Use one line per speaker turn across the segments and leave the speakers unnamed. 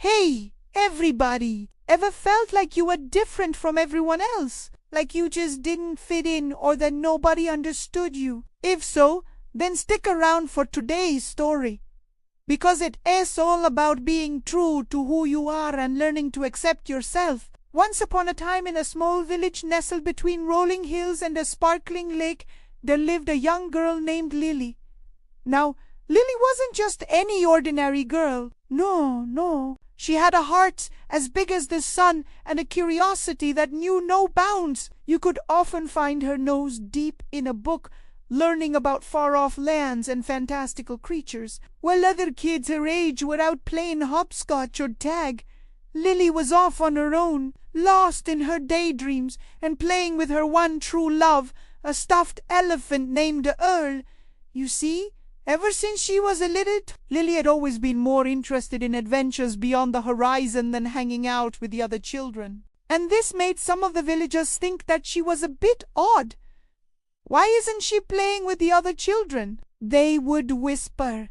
Hey, everybody! Ever felt like you were different from everyone else? Like you just didn't fit in or that nobody understood you? If so, then stick around for today's story. Because it is all about being true to who you are and learning to accept yourself. Once upon a time, in a small village nestled between rolling hills and a sparkling lake, there lived a young girl named Lily. Now, Lily wasn't just any ordinary girl. No. She had a heart as big as the sun and a curiosity that knew no bounds. You could often find her nose deep in a book, learning about far-off lands and fantastical creatures, while other kids her age were out playing hopscotch or tag. Lily was off on her own, lost in her daydreams and playing with her one true love, a stuffed elephant named Earl. You see, ever since she was a Lily had always been more interested in adventures beyond the horizon than hanging out with the other children. And this made some of the villagers think that she was a bit odd. Why isn't she playing with the other children? They would whisper.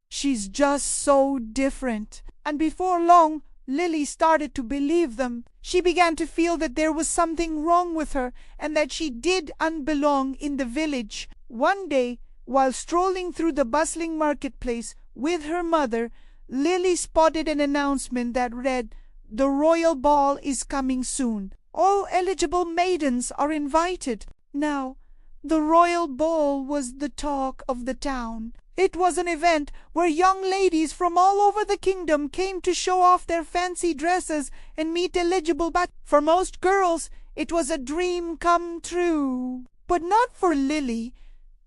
She's just so different. And before long, Lily started to believe them. She began to feel that there was something wrong with her and that she did unbelong in the village. One day, while strolling through the bustling marketplace with her mother, Lily spotted an announcement that read, "The royal ball is coming soon. All eligible maidens are invited." Now, the royal ball was the talk of the town. It was an event where young ladies from all over the kingdom came to show off their fancy dresses and meet eligible, but for most girls it was a dream come true. But not for Lily.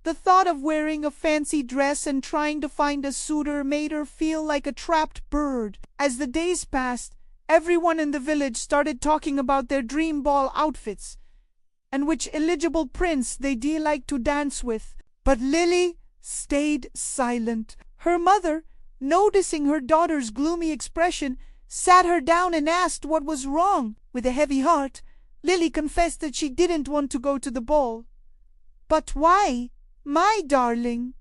The thought of wearing a fancy dress and trying to find a suitor made her feel like a trapped bird. As the days passed, everyone in the village started talking about their dream ball outfits and which eligible prince they'd like to dance with. But Lily stayed silent. Her mother, noticing her daughter's gloomy expression, sat her down and asked what was wrong. With a heavy heart, Lily confessed that she didn't want to go to the ball. "But why, my darling?"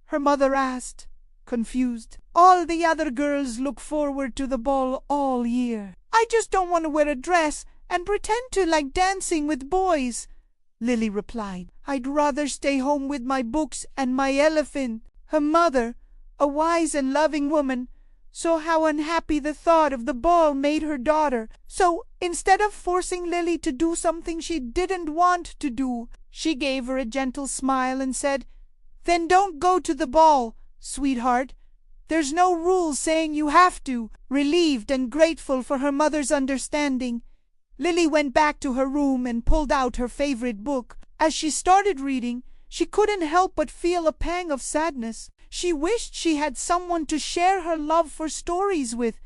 her mother asked, confused. "All the other girls look forward to the ball all year." "I just don't want to wear a dress and pretend to like dancing with boys," Lily replied. "I'd rather stay home with my books and my elephant." Her mother, a wise and loving woman, saw how unhappy the thought of the ball made her daughter. So, instead of forcing Lily to do something she didn't want to do, she gave her a gentle smile and said, "Then don't go to the ball, sweetheart. There's no rule saying you have to." Relieved and grateful for her mother's understanding, Lily went back to her room and pulled out her favorite book. As she started reading, she couldn't help but feel a pang of sadness. She wished she had someone to share her love for stories with,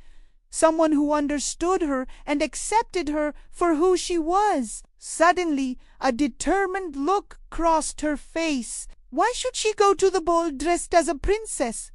someone who understood her and accepted her for who she was. Suddenly, a determined look crossed her face. Why should she go to the ball dressed as a princess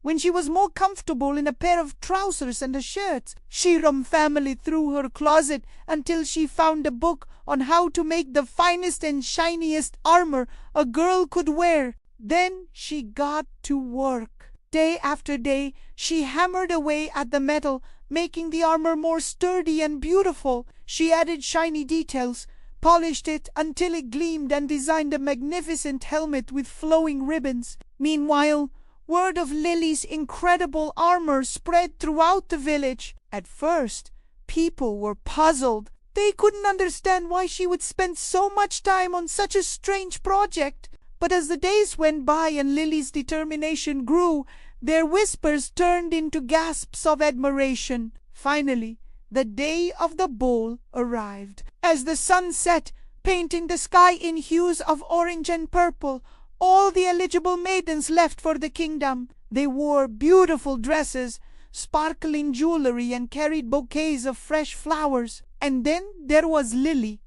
when she was more comfortable in a pair of trousers and a shirt? She roamed family through her closet until she found a book on how to make the finest and shiniest armor a girl could wear. Then she got to work. Day after day, she hammered away at the metal, making the armor more sturdy and beautiful. She added shiny details, polished it until it gleamed, and designed a magnificent helmet with flowing ribbons. Meanwhile, word of Lily's incredible armor spread throughout the village. At first, people were puzzled. They couldn't understand why she would spend so much time on such a strange project. But as the days went by and Lily's determination grew, their whispers turned into gasps of admiration. Finally, the day of the ball arrived. As the sun set, painting the sky in hues of orange and purple, all the eligible maidens left for the kingdom. They wore beautiful dresses, sparkling jewelry, and carried bouquets of fresh flowers. And then there was Lily.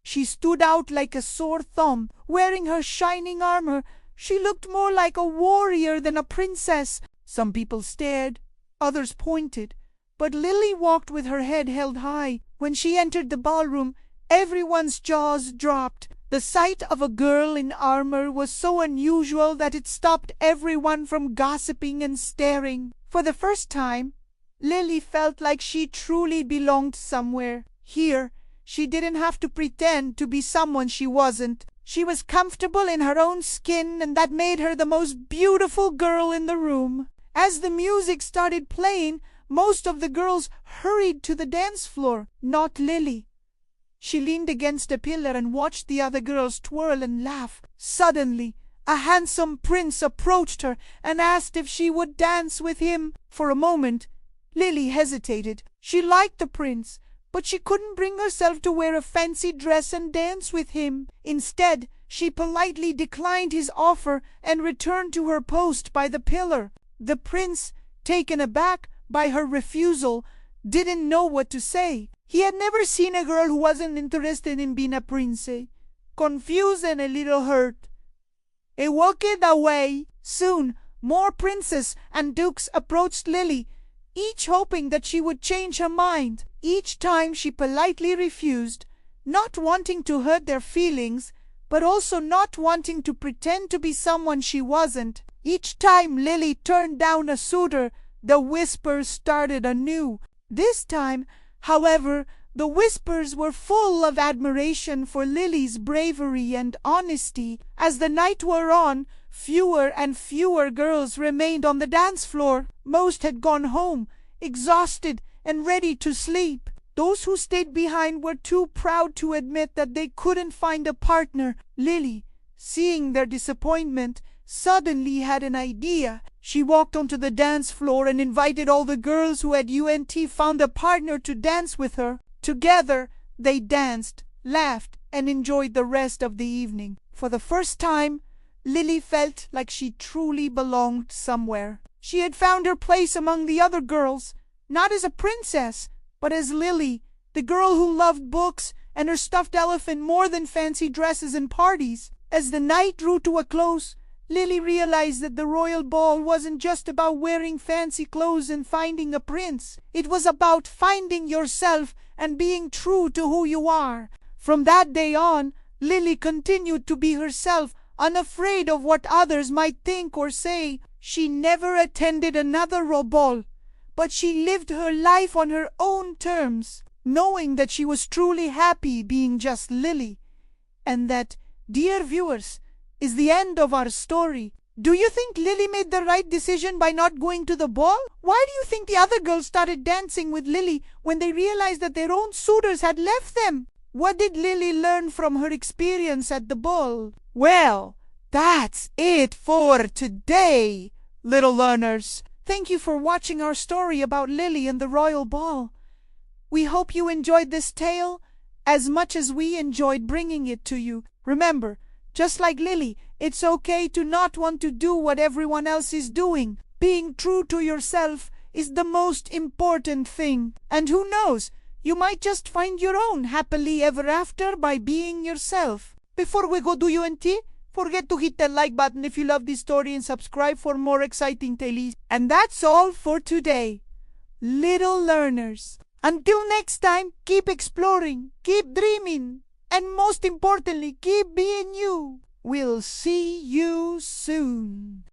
She stood out like a sore thumb. Wearing her shining armor, she looked more like a warrior than a princess. Some people stared, others pointed, but Lily walked with her head held high. When she entered the ballroom, everyone's jaws dropped. The sight of a girl in armor was so unusual that it stopped everyone from gossiping and staring. For the first time, Lily felt like she truly belonged somewhere. Here, she didn't have to pretend to be someone she wasn't. She was comfortable in her own skin, and that made her the most beautiful girl in the room. As the music started playing, most of the girls hurried to the dance floor. Not Lily. She leaned against a pillar and watched the other girls twirl and laugh. Suddenly, a handsome prince approached her and asked if she would dance with him. For a moment, Lily hesitated. She liked the prince, but she couldn't bring herself to wear a fancy dress and dance with him. Instead, she politely declined his offer and returned to her post by the pillar. The prince, taken aback by her refusal, didn't know what to say. He had never seen a girl who wasn't interested in being a princess. Confused and a little hurt, he walked away. Soon, more princes and dukes approached Lily, each hoping that she would change her mind. Each time she politely refused, not wanting to hurt their feelings, but also not wanting to pretend to be someone she wasn't. Each time Lily turned down a suitor, the whispers started anew. This time, however, the whispers were full of admiration for Lily's bravery and honesty. As the night wore on, fewer and fewer girls remained on the dance floor. Most had gone home, exhausted and ready to sleep. Those who stayed behind were too proud to admit that they couldn't find a partner. Lily, seeing their disappointment, suddenly had an idea. She walked onto the dance floor and invited all the girls who at UNT found a partner to dance with her. Together, they danced, laughed, and enjoyed the rest of the evening. For the first time, Lily felt like she truly belonged somewhere. She had found her place among the other girls, not as a princess, but as Lily, the girl who loved books and her stuffed elephant more than fancy dresses and parties. As the night drew to a close, Lily realized that the royal ball wasn't just about wearing fancy clothes and finding a prince. It was about finding yourself and being true to who you are. From that day on, Lily continued to be herself, unafraid of what others might think or say. She never attended another royal ball, but she lived her life on her own terms, knowing that she was truly happy being just Lily. And that, dear viewers, is the end of our story. Do you think Lily made the right decision by not going to the ball? Why do you think the other girls started dancing with Lily when they realized that their own suitors had left them? What did Lily learn from her experience at the ball? Well, that's it for today, little learners. Thank you for watching our story about Lily and the royal ball. We hope you enjoyed this tale as much as we enjoyed bringing it to you. Remember, just like Lily, it's okay to not want to do what everyone else is doing. Being true to yourself is the most important thing. And who knows, you might just find your own happily ever after by being yourself. Before we go do UNT, forget to hit that like button if you love this story and subscribe for more exciting tales. And that's all for today, little learners. Until next time, keep exploring, keep dreaming, and most importantly, keep being you. We'll see you soon.